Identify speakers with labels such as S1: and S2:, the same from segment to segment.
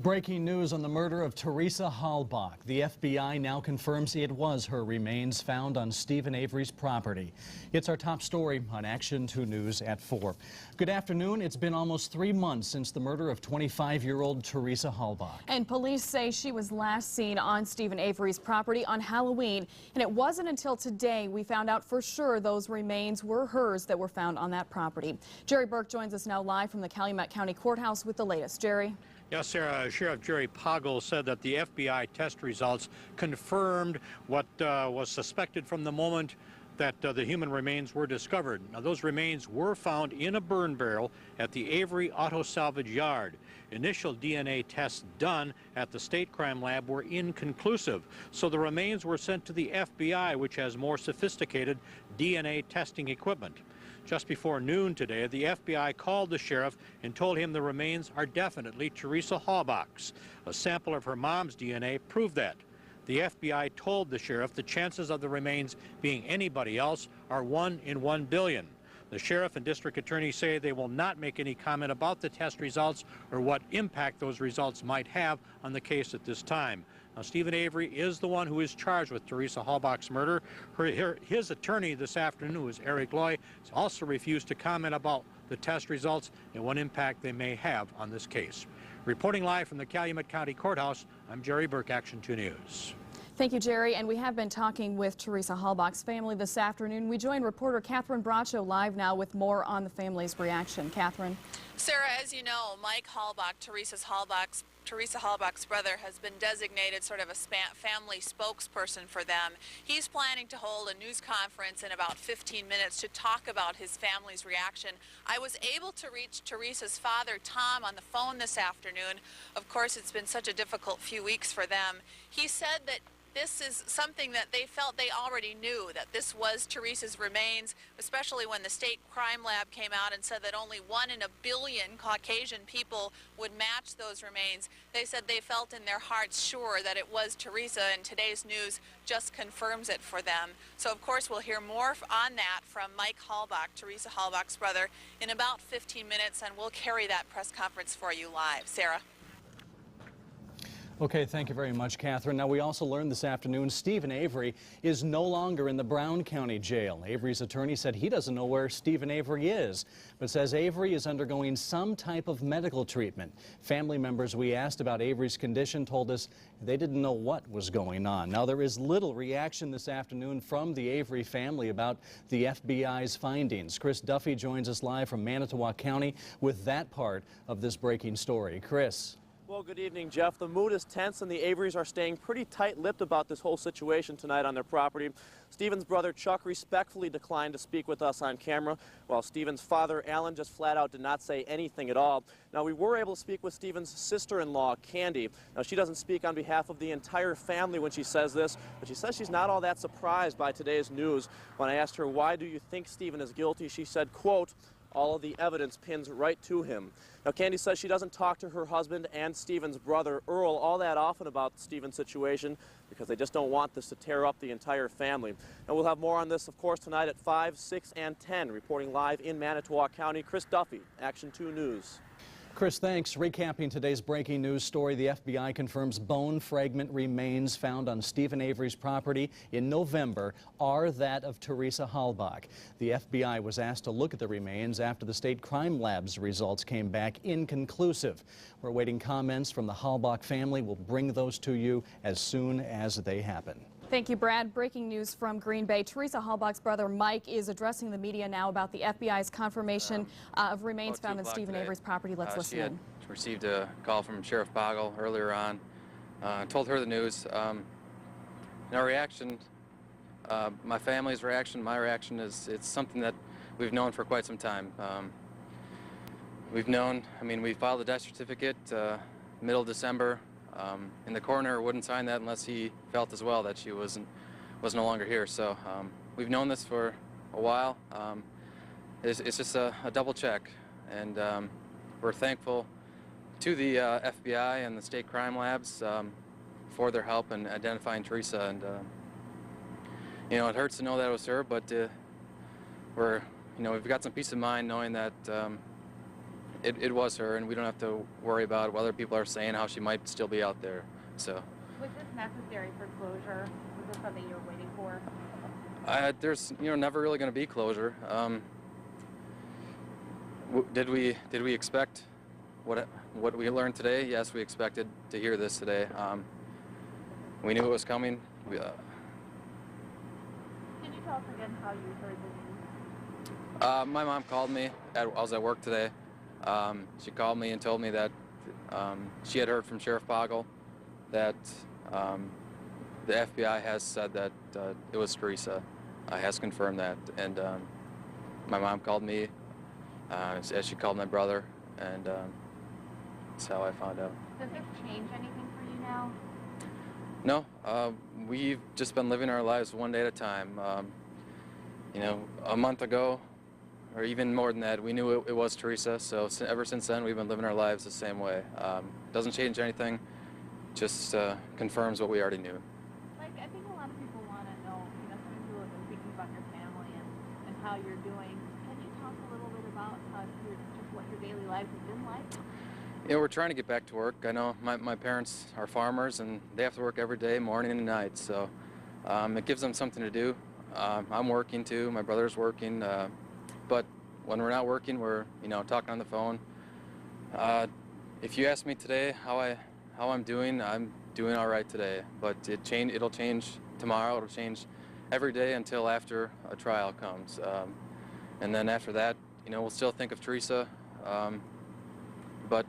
S1: Breaking news on the murder of Teresa Halbach. The FBI now confirms it was her remains found on Stephen Avery's property. It's our top story on Action 2 News at 4. Good afternoon. It's been almost 3 months since the murder of 25-year-old Teresa Halbach.
S2: And police say she was last seen on Stephen Avery's property on Halloween. And it wasn't until today we found out for sure those remains were hers that were found on that property. Jerry Burke joins us now live from the Calumet County Courthouse with the latest. Jerry?
S3: Yes, Sarah. Sheriff Jerry Poggle said that the FBI test results confirmed what was suspected from the moment that the human remains were discovered. Now, those remains were found in a burn barrel at the Avery Auto Salvage Yard. Initial DNA tests done at the state crime lab were inconclusive, so the remains were sent to the FBI, which has more sophisticated DNA testing equipment. Just before noon today, the FBI called the sheriff and told him the remains are definitely Teresa Halbach's. A sample of her mom's DNA proved that. The FBI told the sheriff the chances of the remains being anybody else are 1 in 1 billion. The sheriff and district attorney say they will not make any comment about the test results or what impact those results might have on the case at this time. Now, Stephen Avery is the one who is charged with Teresa Halbach's murder. His attorney this afternoon, who is Eric Loy, has also refused to comment about the test results and what impact they may have on this case. Reporting live from the Calumet County Courthouse, I'm Jerry Burke, Action 2 News.
S2: Thank you, Jerry. And we have been talking with Teresa Halbach's family this afternoon. We join reporter Catherine Bracho live now with more on the family's reaction. Catherine.
S4: Sarah, as you know, Mike Halbach, Teresa Halbach's brother, has been designated sort of a family spokesperson for them. He's planning to hold a news conference in about 15 minutes to talk about his family's reaction. I was able to reach Teresa's father, Tom, on the phone this afternoon. Of course, it's been such a difficult few weeks for them. He said that this is something that they felt they already knew, that this was Teresa's remains, especially when the state crime lab came out and said that only 1 in a billion Caucasian people would match those remains. They said they felt in their hearts sure that it was Teresa, and today's news just confirms it for them. So, of course, we'll hear more on that from Mike Halbach, Teresa Halbach's brother, in about 15 minutes, and we'll carry that press conference for you live. Sarah?
S1: Okay, thank you very much, Catherine. Now, we also learned this afternoon Stephen Avery is no longer in the Brown County Jail. Avery's attorney said he doesn't know where Stephen Avery is, but says Avery is undergoing some type of medical treatment. Family members we asked about Avery's condition told us they didn't know what was going on. Now, there is little reaction this afternoon from the Avery family about the FBI's findings. Chris Duffy joins us live from Manitowoc County with that part of this breaking story. Chris.
S5: Well, good evening, Jeff. The mood is tense, and the Averys are staying pretty tight-lipped about this whole situation tonight on their property. Stephen's brother, Chuck, respectfully declined to speak with us on camera, while Stephen's father, Alan, just flat out did not say anything at all. Now, we were able to speak with Stephen's sister-in-law, Candy. Now, she doesn't speak on behalf of the entire family when she says this, but she says she's not all that surprised by today's news. When I asked her, why do you think Stephen is guilty, she said, quote, all of the evidence pins right to him. Now, Candy says she doesn't talk to her husband and Stephen's brother, Earl, all that often about Stephen's situation because they just don't want this to tear up the entire family. And we'll have more on this, of course, tonight at 5, 6, and 10. Reporting live in Manitowoc County, Chris Duffy, Action 2 News.
S1: Chris, thanks. Recapping today's breaking news story, the FBI confirms bone fragment remains found on Stephen Avery's property in November are that of Teresa Halbach. The FBI was asked to look at the remains after the state crime lab's results came back inconclusive. We're awaiting comments from the Halbach family. We'll bring those to you as soon as they happen.
S2: Thank you, Brad. Breaking news from Green Bay. Teresa Halbach's brother Mike is addressing the media now about the FBI's confirmation of remains found on Stephen Avery's property. Let's listen in.
S6: She had received a call from Sheriff Poggle earlier on. Told her the news. Our reaction, my family's reaction, my reaction is it's something that we've known for quite some time. We've known, we filed a death certificate middle of December. And the coroner wouldn't sign that unless he felt as well that she was no longer here. So we've known this for a while. It's just a double check, and we're thankful to the FBI and the state crime labs for their help in identifying Teresa. And it hurts to know that it was her, but we've got some peace of mind knowing that it was her, and we don't have to worry about what other people are saying, how she might still be out there. So.
S7: Was this necessary for closure? Was this something you were waiting for?
S6: There's never really going to be closure. Did we expect what we learned today? Yes, we expected to hear this today. We knew it was coming.
S7: Can you tell us again how you heard the news?
S6: My mom called me. I was at work today. She called me and told me that she had heard from Sheriff Poggle that the FBI has said that it was Teresa. Has confirmed that, and my mom called me as she called my brother, and that's how I found out.
S7: Does this change anything for you now?
S6: No, we've just been living our lives one day at a time. A month ago, or even more than that, we knew it was Teresa, so ever since then we've been living our lives the same way. Doesn't change anything, just confirms what we already knew.
S7: Like, I think a lot of people want to know, some people have been thinking about your family and how you're doing. Can you talk a little bit about just what your daily lives have been like?
S6: We're trying to get back to work. I know my parents are farmers, and they have to work every day, morning and night, so it gives them something to do. I'm working too, my brother's working, but when we're not working, we're talking on the phone. If you ask me today how I'm doing all right today, but it'll change tomorrow. It'll change every day until after a trial comes, and then after that, we'll still think of Teresa, but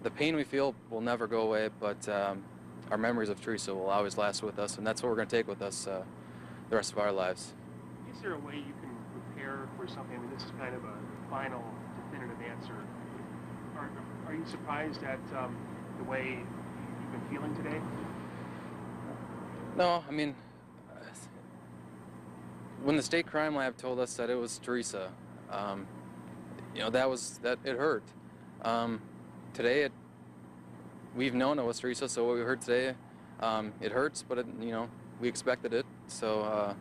S6: the pain we feel will never go away, but our memories of Teresa will always last with us, and that's what we're going to take with us the rest of our lives.
S8: Is there a way you can prepare for something? I mean, this is kind of a final, definitive answer. Are you surprised at the way you've been feeling today?
S6: No, I mean, when the state crime lab told us that it was Teresa, that it hurt. Today, we've known it was Teresa, so what we heard today, it hurts, but we expected it. So,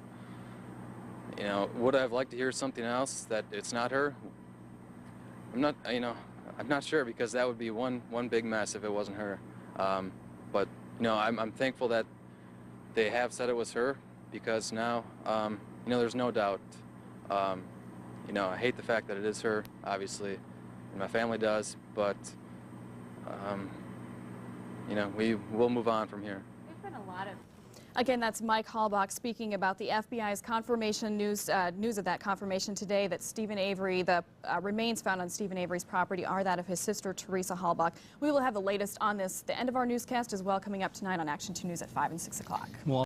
S6: would I have liked to hear something else that it's not her? I'm not sure, because that would be one big mess if it wasn't her. But I'm thankful that they have said it was her, because now there's no doubt. I hate the fact that it is her, obviously, and my family does, but we will move on from here.
S7: There's been a lot of...
S2: Again, that's Mike Halbach speaking about the FBI's confirmation news of that confirmation today that Stephen Avery, the remains found on Stephen Avery's property are that of his sister, Teresa Halbach. We will have the latest on this, the end of our newscast as well, coming up tonight on Action 2 News at 5 and 6 o'clock. Well,